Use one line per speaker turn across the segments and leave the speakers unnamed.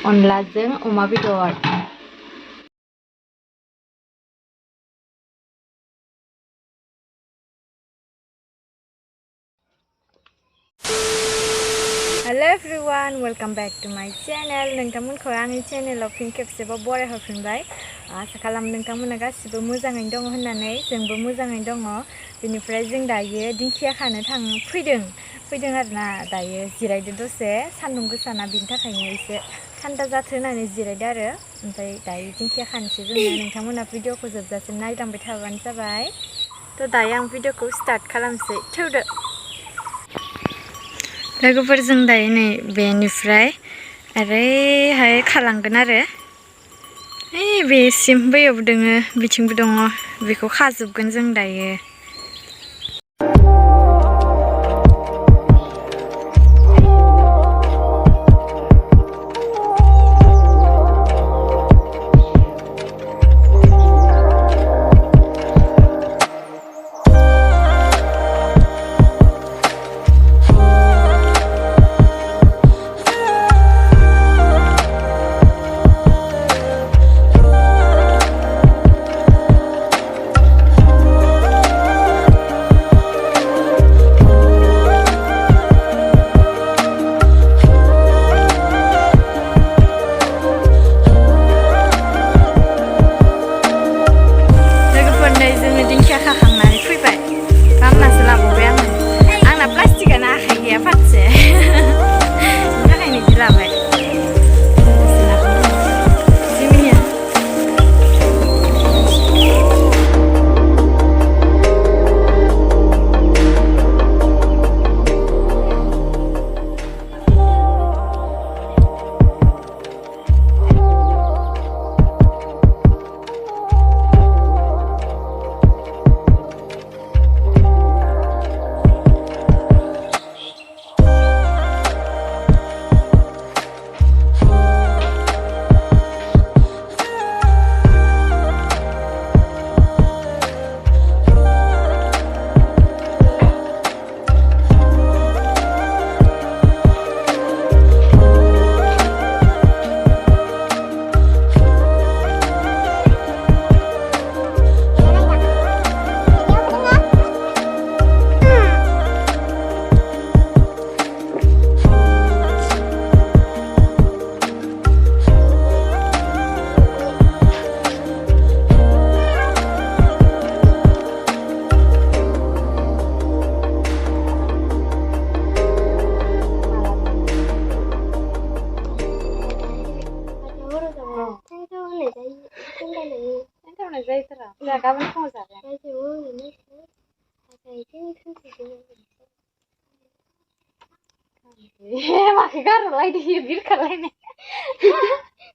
अनलाजों अमा बेदर। Hello everyone, welcome back to my channel. नोंथांमोनखौ आंनि चैनेलाव फिन खेबसेबाव बराय हरफिनबाय। आसा खालामो नोंथांमोना गासिबो मोजाङैनो दङ होननानै। जोंबो मोजाङैनो दङ। बेनिफ्राय जों दायो दिंखिया खानो फैदों आरोना। दायो जिरायदो दसे, सान्दुं गोसाना बिनि थाखायनो एसे थान्दा जाथो होननानै जिरायदो आरो। ओमफ्राय दायो दिंखिया खानोसै जोङो। नोंथांमोना भिडिअखौ जोबजासिम नायलांबाय थाबानो जाबाय। थ' दायो आं भिडिअखौ स्टार्ट खालामसै। थौदो लोगोफोर, जों दायो नै बेनिफ्राय ओरैहाय खालांगोन आरो। बेसिम बैयावबो दोङो, बिथिंबो दङ। बेखौ खाजोबगोन जों दायो। गाबोन फुङाव जागोन। माखौ गारहरलायदो बिरखारलायनाय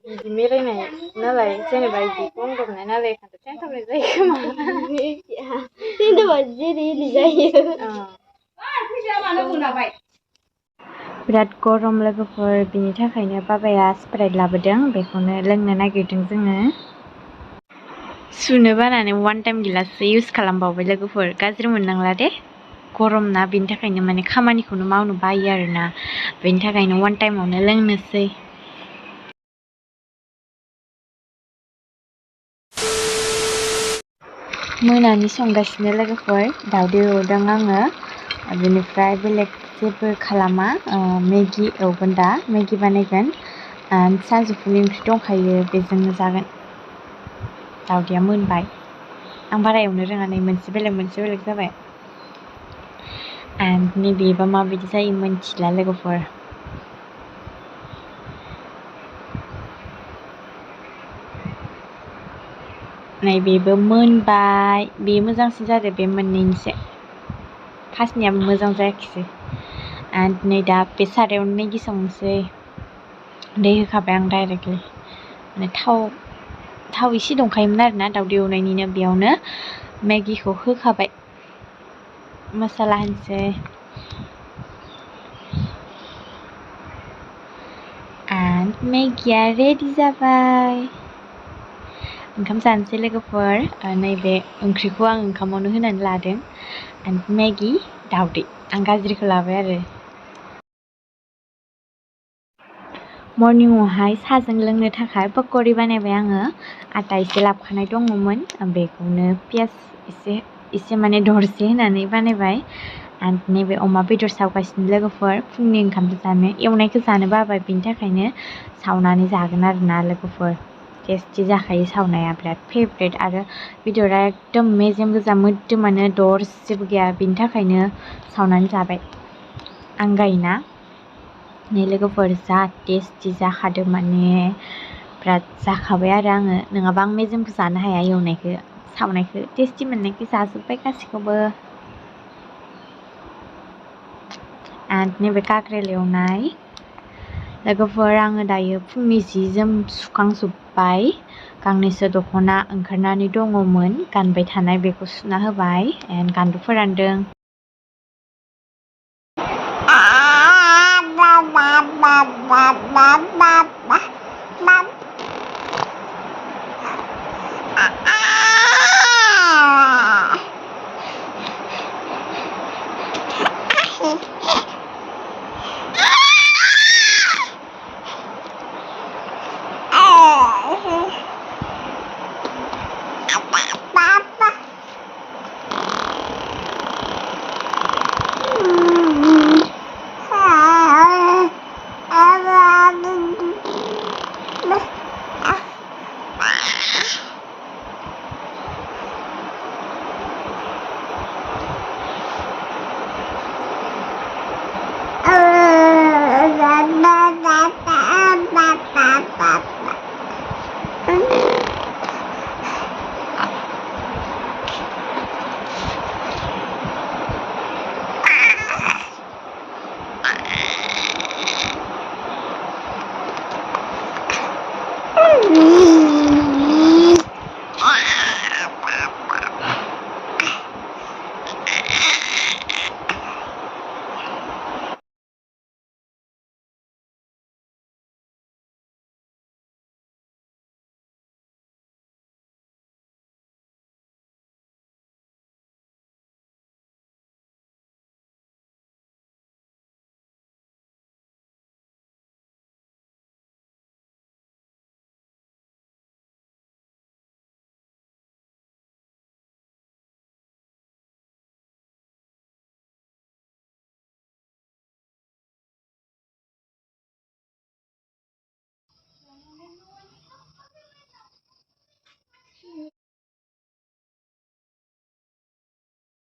बिदि मेरायनाय नालाय, जेनेबा बिदि बन्दबनाय नालाय थेन्थावनाय जायो खोमा। बिराद गरम लोगोफोर, बिनि थाखायनो बाबाया स्प्राइट लाबोदों। बेखौनो लोंनो नागिरदों जोङो। सुनो बानानै वान टाइम गिलाससो इउज खालामबावबाय लोगोफोर। गाज्रि मोननांला दे, गरम ना, बेनि थाखायनो माने खामानिखौनो मावनो बायो आरोना। बेनि थाखायनो वान टाइमावनो लोंनोसै। मोनानि संगासिनो लोगोफोर, दावदै एवदों आङो। बेनिफ्राय बेलेग जेबो खालामा। मेगि एवगोन दा, मेगि बानायगोन। सानजौफुनि ओंख्रि दंखायो, बेजोंनो जागोन। दावदैया मोनबाय। आं बारा एवनो रोङा, नै मोनसे बेलेग जाबाय। एन्ड नैबेबा माबायदि जायो मोनथिला लोगोफोर। नैबेबो मोनबाय। बे मोजांसिन जादों, बे मोननैनिसे। फार्स्टनियाबो मोजां जायाखिसै। एन्ड नै दा बे सारायावनो मेगि संनोसै। दै होखाबाय आं डाइरेक्टलि। माने थाव एसे दंखायोमोन आरोना दावदै एवनायनिनो, बेयावनो मेगिखौ होखाबाय। मसाला होनोसै। एन्ड मेगिया रेडि जाबाय। ओंखाम जानोसै लोगोफोर। नैबे ओंख्रिखौ आं ओंखामावनो होनानै लादों। एन्ड मेगि, दावदै। आं गाज्रिखौ लाबाय आरो। मर्निंआवहाय साहाजों लोंनो थाखाय पक'रि बानायबाय आङो आटा एसे लाबोखानाय दङमोन बेखौनो पियास एसे माने दरसे होनानै बानायबाय एन्ड नैबे अमा बेदर सावगासिनो लोगोफोर फुंनि ओंखामखौ जानो एवनायखौ जानो बाबाय बिनि थाखायनो सावनानै जागोन आरोना लोगोफोर टेस्टि जाखायो सावनाया बिराद फेभरेट आरो बेदरा एकदम मेजेम गोजा मोदोमानो दरसेबो गैया बिनि थाखायनो सावनानै जाबाय आं गायोना नै लोगोफोर जा टेस्टि जाखादों माने बिराद जाखाबाय आरो आङो नङाबा आं मेजेमखौ जानो हाया एवनायखौ सावनायखौ टेस्टि मोननायखौ जाजोब्बाय गासिखौबो एन्ड नैबे काक्रेल एवनाय लोगोफोर आङो दायो फुंनि जि जोम सुखांजोब्बाय गांनैसो दख'ना ओंखारनानै दङमोन गानबाय थानाय बेखौ सुना होबाय एन्ड गान्दु फोरानदों